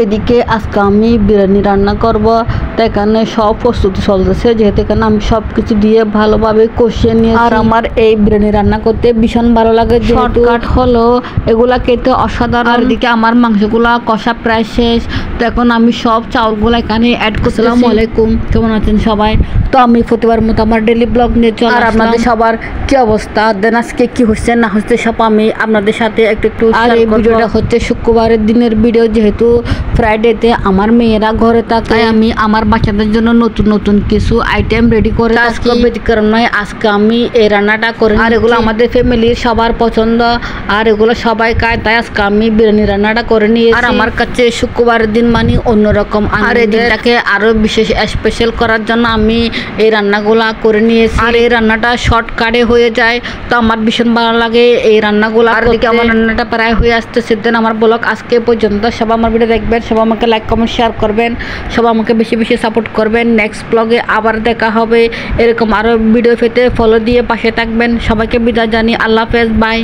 এদিকে আজকে আমি বিরিয়ানি রান্না করব, তাই এখানে সব প্রস্তুতি চলতেছে। যেহেতু এখানে আমি সব কিছু দিয়ে ভালোভাবে কষিয়ে নিয়ে, আর আমার এই বিরিয়ানি রান্না করতে ভীষণ ভালো লাগে। শর্টকাট হলো এগুলা খেতে অসাধারণ। আর এদিকে আমার মাংসগুলা কষা প্রায় শেষ, তো এখন আমি সব চাউলগুলো এখানে অ্যাড করছি। আসসালামু আলাইকুম, কেমন আছেন সবাই? তো আমি প্রতিবার মতো আমার ডেইলি ব্লগ নিয়ে চলে আসলাম। আর আপনাদের সবার কি অবস্থা, দেন আজকে কি হচ্ছে না হচ্ছে সব আমি আপনাদের সাথে একটু আর এই ভিডিওটা হচ্ছে শুক্রবারের দিনের ভিডিও। যেহেতু ফ্রাইডেতে আমার মেয়েরা ঘরে থাকে, আমি আমার বাচ্চাদের জন্য নতুন নতুন কিছু আইটেম রেডি করে আজকে ব্যতিক্রম নয়, আজকে আমি এই রান্নাটা করি। আর এগুলো আমাদের ফ্যামিলির সবার পছন্দ, আর এগুলো সবাই খায়, তাই আজকে আমি বিরিয়ানি রান্নাটা করে নিয়ে। আর আমার কাছে শুক্রবারের দিন মানে অন্যরকম, আর এই দিনটাকে আরো বিশেষ স্পেশাল করার জন্য আমি এই রান্নাগুলা করে নিয়েছি। আর এই রান্নাটা শর্টকাটে হয়ে যায়, তো আমার ভীষণ ভালো লাগে এই রান্নাগুলো। আর দিকে আমার রান্নাটা প্রায় হয়ে আসতেছে। দেন আমার ব্লগ আজকে পর্যন্ত। সবাই আমার ভিডিও দেখবেন, সবাই আমাকে লাইক কমেন্ট শেয়ার করবেন, সবাই আমাকে বেশি বেশি সাপোর্ট করবেন। নেক্সট ব্লগে আবার দেখা হবে, এরকম আরও ভিডিও পেতে ফলো দিয়ে পাশে থাকবেন। সবাইকে বিদায় জানি, আল্লাহ হাফেজ, বাই।